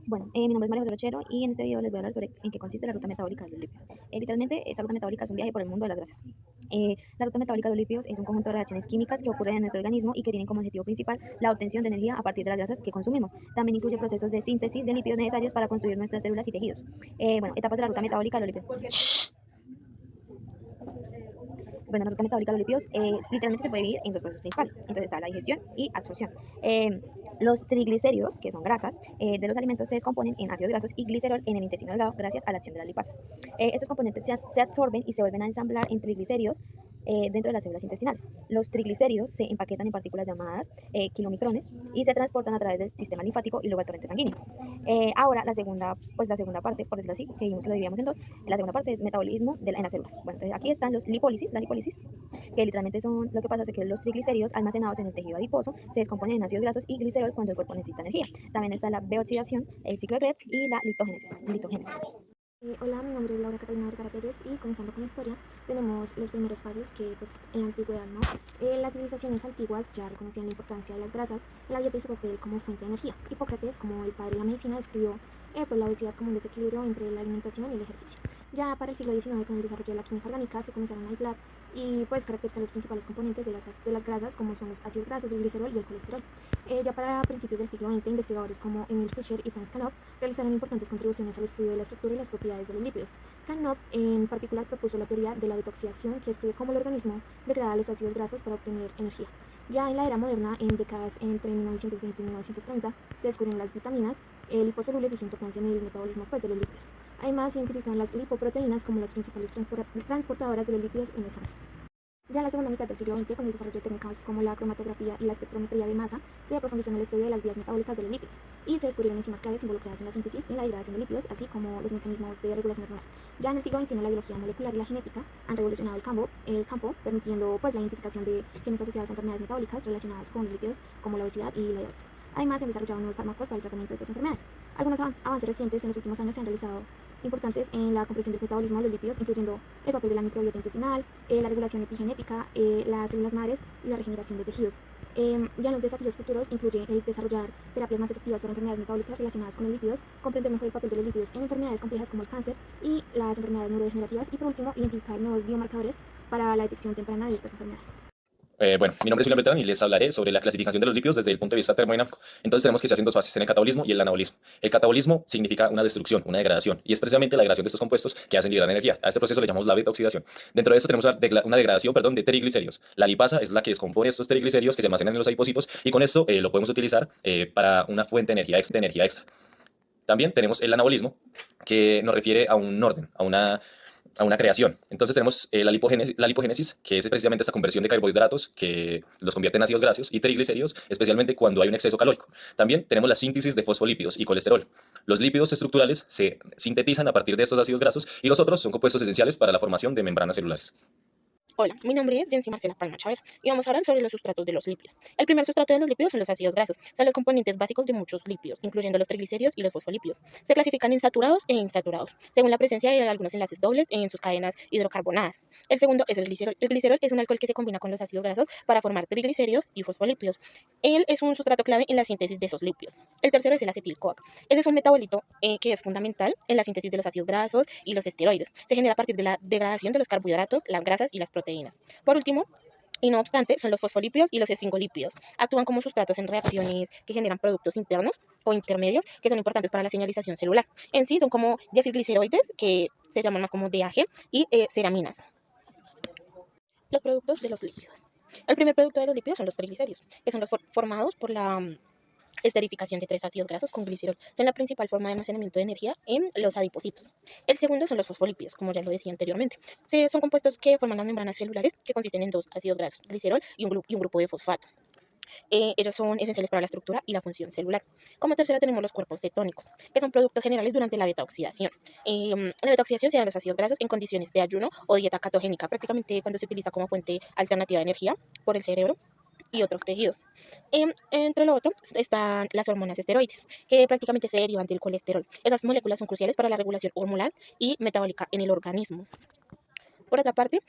Bueno, mi nombre es María José Rochero y en este video les voy a hablar sobre en qué consiste la ruta metabólica de los lípidos. Literalmente, esta ruta metabólica es un viaje por el mundo de las grasas. La ruta metabólica de los lípidos es un conjunto de reacciones químicas que ocurren en nuestro organismo y que tienen como objetivo principal la obtención de energía a partir de las grasas que consumimos. También incluye procesos de síntesis de lípidos necesarios para construir nuestras células y tejidos. Etapas de la ruta metabólica de los lípidos. Bueno, la ruta metabólica de los lípidos literalmente se puede dividir en dos procesos principales. Entonces está la digestión y absorción. Los triglicéridos, que son grasas de los alimentos, se descomponen en ácidos grasos y glicerol en el intestino delgado gracias a la acción de las lipasas. Estos componentes se absorben y se vuelven a ensamblar en triglicéridos dentro de las células intestinales. Los triglicéridos se empaquetan en partículas llamadas kilomicrones y se transportan a través del sistema linfático y luego al torrente sanguíneo. Ahora, la segunda parte, por decirlo así, que vimos que lo dividíamos en dos, la segunda parte es metabolismo en las células. Bueno, entonces aquí están los lipólisis, la lipólisis, que literalmente son, lo que pasa es que los triglicéridos almacenados en el tejido adiposo se descomponen en ácidos grasos y glicerol cuando el cuerpo necesita energía. También está la B-oxidación, el ciclo de Krebs y la litogénesis. Hola, mi nombre es Laura Catalina Vergara Pérez y comenzando con la historia, tenemos los primeros pasos que pues, en la antigüedad, ¿no? Las civilizaciones antiguas ya reconocían la importancia de las grasas en la dieta y su papel como fuente de energía. Hipócrates, como el padre de la medicina, describió pues, la obesidad como un desequilibrio entre la alimentación y el ejercicio. Ya para el siglo XIX, con el desarrollo de la química orgánica, se comenzaron a aislar y pues caracterizar los principales componentes de las grasas, como son los ácidos grasos, el glicerol y el colesterol. Ya para principios del siglo XX, investigadores como Emil Fischer y Franz Canop realizaron importantes contribuciones al estudio de la estructura y las propiedades de los lípidos. Canop, en particular, propuso la teoría de la detoxidación, que estudia cómo el organismo degrada los ácidos grasos para obtener energía. Ya en la era moderna, en décadas entre 1920 y 1930, se descubren las vitaminas liposolubles y su importancia en el metabolismo pues, de los lípidos. Además, se identifican las lipoproteínas como las principales transportadoras de los lípidos en el sangre. Ya en la segunda mitad del siglo XX, con el desarrollo de técnicas como la cromatografía y la espectrometría de masa, se profundizó en el estudio de las vías metabólicas de los lípidos y se descubrieron enzimas claves involucradas en la síntesis y en la degradación de lípidos, así como los mecanismos de regulación hormonal. Ya en el siglo XXI, la biología molecular y la genética han revolucionado el campo permitiendo pues, la identificación de genes asociados a enfermedades metabólicas relacionadas con lípidos, como la obesidad y la diabetes. Además, se han desarrollado nuevos fármacos para el tratamiento de estas enfermedades. Algunos avances recientes en los últimos años se han realizado importantes en la comprensión del metabolismo de los lípidos, incluyendo el papel de la microbiota intestinal, la regulación epigenética, las células madres y la regeneración de tejidos. Ya en los desafíos futuros incluye el desarrollar terapias más efectivas para enfermedades metabólicas relacionadas con los lípidos, comprender mejor el papel de los lípidos en enfermedades complejas como el cáncer y las enfermedades neurodegenerativas y por último identificar nuevos biomarcadores para la detección temprana de estas enfermedades. Bueno, mi nombre es Julián Beltrán y les hablaré sobre la clasificación de los lípidos desde el punto de vista termodinámico. Entonces tenemos que se hacen dos fases, en el catabolismo y el anabolismo. El catabolismo significa una destrucción, una degradación, y es precisamente la degradación de estos compuestos que hacen liberar energía. A este proceso le llamamos la beta-oxidación. Dentro de esto tenemos una degradación, perdón, de triglicéridos. La lipasa es la que descompone estos triglicéridos que se almacenan en los adipocitos y con esto lo podemos utilizar para una fuente de energía extra. También tenemos el anabolismo, que nos refiere a un orden, a una creación. Entonces tenemos la lipogénesis, que es precisamente esta conversión de carbohidratos que los convierte en ácidos grasos y triglicéridos, especialmente cuando hay un exceso calórico. También tenemos la síntesis de fosfolípidos y colesterol. Los lípidos estructurales se sintetizan a partir de estos ácidos grasos y los otros son compuestos esenciales para la formación de membranas celulares. Hola, mi nombre es Jensi Marcela Palma Chaver y vamos a hablar sobre los sustratos de los lípidos. El primer sustrato de los lípidos son los ácidos grasos. Son los componentes básicos de muchos lípidos, incluyendo los triglicéridos y los fosfolípidos. Se clasifican en saturados e insaturados, según la presencia de algunos enlaces dobles en sus cadenas hidrocarbonadas. El segundo es el glicerol. El glicerol es un alcohol que se combina con los ácidos grasos para formar triglicéridos y fosfolípidos. Él es un sustrato clave en la síntesis de esos lípidos. El tercero es el acetil-CoA. Ese es un metabolito que es fundamental en la síntesis de los ácidos grasos y los esteroides. Se genera a partir de la degradación de los carbohidratos, las grasas y las proteínas. Por último, y no obstante, son los fosfolípidos y los esfingolípidos. Actúan como sustratos en reacciones que generan productos internos o intermedios que son importantes para la señalización celular. En sí son como diacilgliceroides, que se llaman más como DAG, y ceraminas. Los productos de los lípidos. El primer producto de los lípidos son los triglicéridos, que son los formados por la esterificación de tres ácidos grasos con glicerol. Son la principal forma de almacenamiento de energía en los adipocitos. El segundo son los fosfolípidos, como ya lo decía anteriormente. Son compuestos que forman las membranas celulares, que consisten en dos ácidos grasos, glicerol y un grupo de fosfato. Ellos son esenciales para la estructura y la función celular. Como tercera tenemos los cuerpos cetónicos, que son productos generales durante la beta-oxidación. La beta-oxidación se da en los ácidos grasos en condiciones de ayuno o dieta catogénica, prácticamente cuando se utiliza como fuente alternativa de energía por el cerebro y otros tejidos. Entre lo otro están las hormonas esteroides, que prácticamente se derivan del colesterol. Esas moléculas son cruciales para la regulación hormonal y metabólica en el organismo. Por otra parte,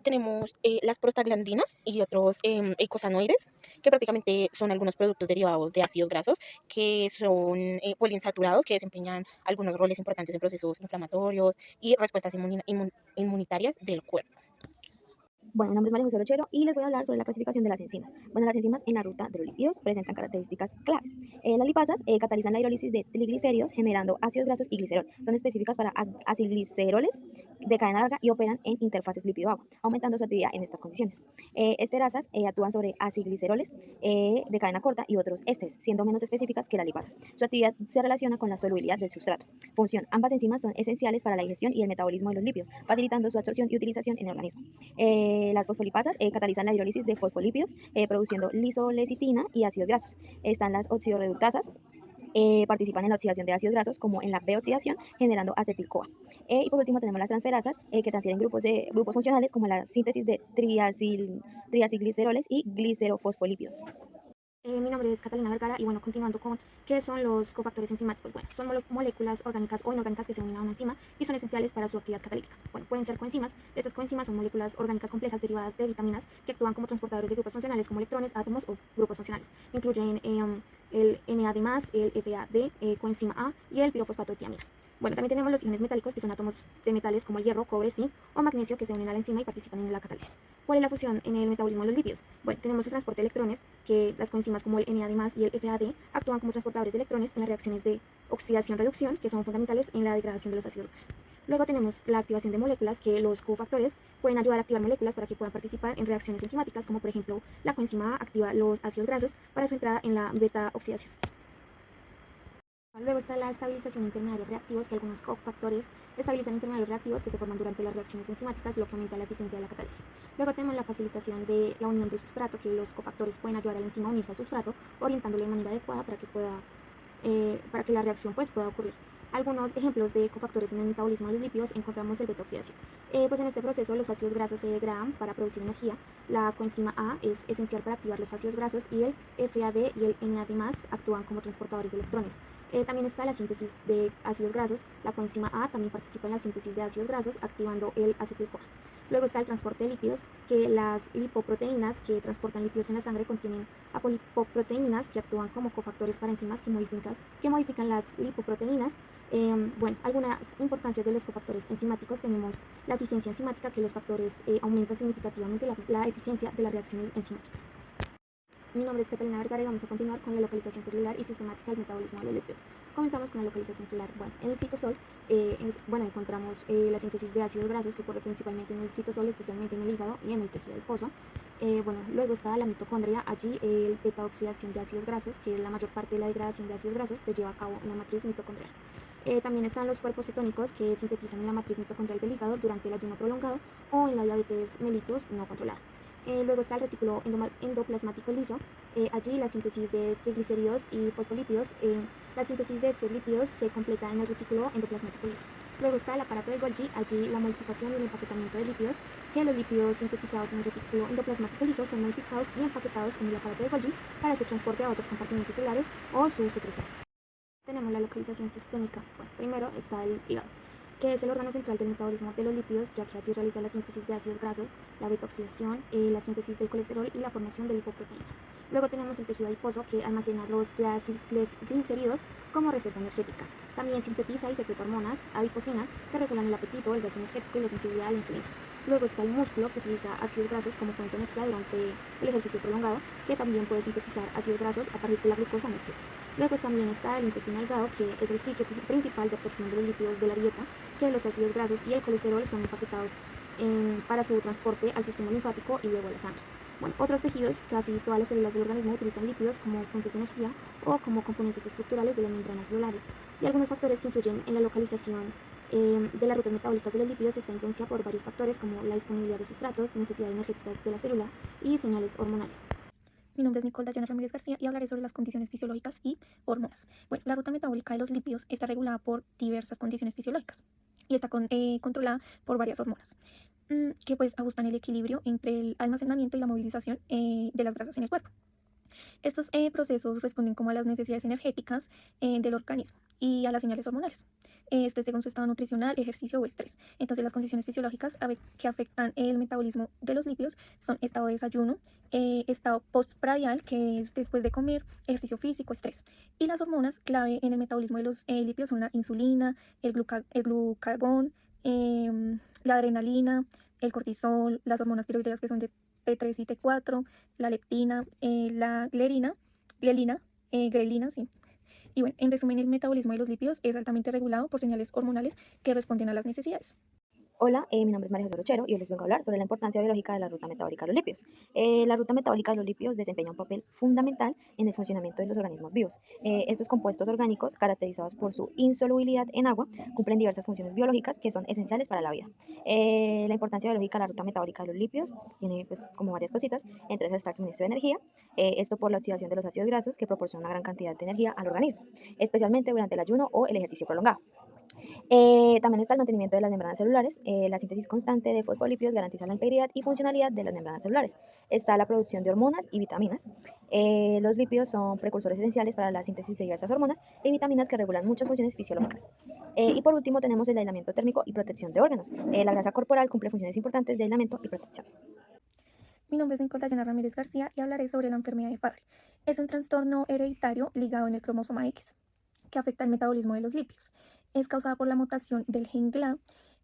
tenemos las prostaglandinas y otros eicosanoides, que prácticamente son algunos productos derivados de ácidos grasos que son poliinsaturados, que desempeñan algunos roles importantes en procesos inflamatorios y respuestas inmunitarias del cuerpo. Bueno, mi nombre es María José Rochero y les voy a hablar sobre la clasificación de las enzimas. Bueno, las enzimas en la ruta de los lípidos presentan características claves. Las lipasas catalizan la hidrólisis de triglicéridos generando ácidos grasos y glicerol. Son específicas para acilgliceroles de cadena larga y operan en interfaces lípido-agua, aumentando su actividad en estas condiciones. Esterasas actúan sobre acilgliceroles de cadena corta y otros ésteres, siendo menos específicas que las lipasas. Su actividad se relaciona con la solubilidad del sustrato. Función: ambas enzimas son esenciales para la digestión y el metabolismo de los lípidos, facilitando su absorción y utilización en el organismo. Las fosfolipasas catalizan la hidrólisis de fosfolípidos, produciendo lisolecitina y ácidos grasos. Están las oxidorreductasas, participan en la oxidación de ácidos grasos como en la B-oxidación, generando acetil-CoA. Y por último tenemos las transferasas que transfieren grupos funcionales como la síntesis de triacilgliceroles y glicerofosfolípidos. Mi nombre es Catalina Vergara y bueno, continuando con qué son los cofactores enzimáticos. Bueno, son moléculas orgánicas o inorgánicas que se unen a una enzima y son esenciales para su actividad catalítica. Bueno, pueden ser coenzimas. Estas coenzimas son moléculas orgánicas complejas derivadas de vitaminas que actúan como transportadores de grupos funcionales como electrones, átomos o grupos funcionales. Incluyen el NAD+, el FAD, coenzima A y el pirofosfato de tiamina. Bueno, también tenemos los iones metálicos, que son átomos de metales como el hierro, cobre, zinc o magnesio, que se unen a la enzima y participan en la catálisis. ¿Cuál es la función en el metabolismo de los lípidos? Bueno, tenemos el transporte de electrones, que las coenzimas como el NAD+ y el FAD actúan como transportadores de electrones en las reacciones de oxidación-reducción, que son fundamentales en la degradación de los ácidos grasos. Luego tenemos la activación de moléculas, que los cofactores pueden ayudar a activar moléculas para que puedan participar en reacciones enzimáticas, como por ejemplo la coenzima A activa los ácidos grasos para su entrada en la beta-oxidación. Luego está la estabilización de intermediarios reactivos, que algunos cofactores estabilizan intermediarios reactivos que se forman durante las reacciones enzimáticas, lo que aumenta la eficiencia de la catálisis. Luego tenemos la facilitación de la unión del sustrato, que los cofactores pueden ayudar a la enzima a unirse al sustrato, orientándolo de manera adecuada para que la reacción pueda ocurrir. Algunos ejemplos de cofactores en el metabolismo de los lípidos encontramos el beta-oxidación. Pues en este proceso los ácidos grasos se degradan para producir energía. La coenzima A es esencial para activar los ácidos grasos y el FAD y el NAD+ actúan como transportadores de electrones. También está la síntesis de ácidos grasos. La coenzima A también participa en la síntesis de ácidos grasos activando el acetil-CoA. Luego está el transporte de lípidos, que las lipoproteínas que transportan lípidos en la sangre contienen apolipoproteínas que actúan como cofactores para enzimas que modifican las lipoproteínas. Bueno, algunas importancias de los cofactores enzimáticos: tenemos la eficiencia enzimática, que los factores aumentan significativamente la eficiencia de las reacciones enzimáticas. Mi nombre es Catalina Vergara y vamos a continuar con la localización celular y sistemática del metabolismo de los lípidos. Comenzamos con la localización celular. Bueno, en el citosol encontramos la síntesis de ácidos grasos, que ocurre principalmente en el citosol, especialmente en el hígado y en el tejido adiposo. Luego está la mitocondria. Allí el beta-oxidación de ácidos grasos, que la mayor parte de la degradación de ácidos grasos se lleva a cabo en la matriz mitocondrial. También están los cuerpos cetónicos, que sintetizan en la matriz mitocondrial del hígado durante el ayuno prolongado o en la diabetes mellitus no controlada. Luego está el retículo endoplasmático liso. Allí la síntesis de triglicéridos y fosfolípidos. La síntesis de estos lípidos se completa en el retículo endoplasmático liso. Luego está el aparato de Golgi. Allí la modificación y el empaquetamiento de lípidos, que los lípidos sintetizados en el retículo endoplasmático liso son modificados y empaquetados en el aparato de Golgi para su transporte a otros compartimentos celulares o su secreción. Tenemos la localización sistémica. Bueno, primero está el hígado, que es el órgano central del metabolismo de los lípidos, ya que allí realiza la síntesis de ácidos grasos, la beta-oxidación, la síntesis del colesterol y la formación de lipoproteínas. Luego tenemos el tejido adiposo, que almacena los triacilglicéridos como reserva energética. También sintetiza y secreta hormonas adipocinas que regulan el apetito, el gasto energético y la sensibilidad a la insulina. Luego está el músculo, que utiliza ácidos grasos como fuente de energía durante el ejercicio prolongado, que también puede sintetizar ácidos grasos a partir de la glucosa en exceso. Luego también está el intestino delgado, que es el sitio principal de absorción de los lípidos de la dieta, que los ácidos grasos y el colesterol son empaquetados para su transporte al sistema linfático y luego a la sangre. Bueno, otros tejidos, casi todas las células del organismo utilizan lípidos como fuentes de energía o como componentes estructurales de las membranas celulares. Y algunos factores que influyen en la localización de las rutas metabólicas de los lípidos está influenciada por varios factores, como la disponibilidad de sustratos, necesidades energéticas de la célula y señales hormonales. Mi nombre es Nicole Dayana Ramírez García y hablaré sobre las condiciones fisiológicas y hormonas. Bueno, la ruta metabólica de los lípidos está regulada por diversas condiciones fisiológicas y está controlada por varias hormonas que pues ajustan el equilibrio entre el almacenamiento y la movilización de las grasas en el cuerpo. Estos procesos responden como a las necesidades energéticas del organismo y a las señales hormonales. esto es según su estado nutricional, ejercicio o estrés. Entonces, las condiciones fisiológicas que afectan el metabolismo de los lípidos son estado de desayuno, estado postprandial, que es después de comer, ejercicio físico, estrés. Y las hormonas clave en el metabolismo de los lípidos son la insulina, el glucagón, la adrenalina, el cortisol, las hormonas tiroideas que son de T3 y T4, la leptina, la grelina, sí. Y bueno, en resumen, el metabolismo de los lípidos es altamente regulado por señales hormonales que responden a las necesidades. Hola, mi nombre es María José Rochero y hoy les vengo a hablar sobre la importancia biológica de la ruta metabólica de los lípidos. La ruta metabólica de los lípidos desempeña un papel fundamental en el funcionamiento de los organismos vivos. Estos compuestos orgánicos, caracterizados por su insolubilidad en agua, cumplen diversas funciones biológicas que son esenciales para la vida. La importancia biológica de la ruta metabólica de los lípidos tiene pues como varias cositas, entre esas está el suministro de energía, esto por la oxidación de los ácidos grasos que proporciona una gran cantidad de energía al organismo, especialmente durante el ayuno o el ejercicio prolongado. También está el mantenimiento de las membranas celulares. La síntesis constante de fosfolípidos garantiza la integridad y funcionalidad de las membranas celulares. Está la producción de hormonas y vitaminas. Los lípidos son precursores esenciales para la síntesis de diversas hormonas y vitaminas que regulan muchas funciones fisiológicas. Y por último tenemos el aislamiento térmico y protección de órganos. La grasa corporal cumple funciones importantes de aislamiento y protección. Mi nombre es Nicole Dayana Ramírez García y hablaré sobre la enfermedad de Fabry. Es un trastorno hereditario ligado en el cromosoma X que afecta el metabolismo de los lípidos. Es causada por la mutación del gen GLA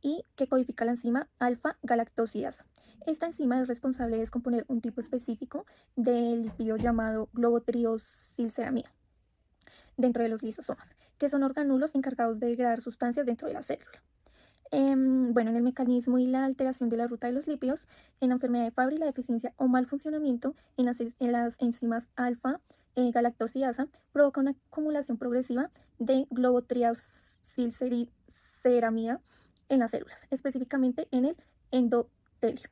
y que codifica la enzima alfa-galactosidasa. Esta enzima es responsable de descomponer un tipo específico del lípido llamado globotriosilceramida dentro de los lisosomas, que son orgánulos encargados de degradar sustancias dentro de la célula. Bueno, en el mecanismo y la alteración de la ruta de los lípidos, en la enfermedad de Fabry, la deficiencia o mal funcionamiento en las enzimas alfa-galactosidasa provoca una acumulación progresiva de globotriosilceramida en las células, específicamente en el endotelio.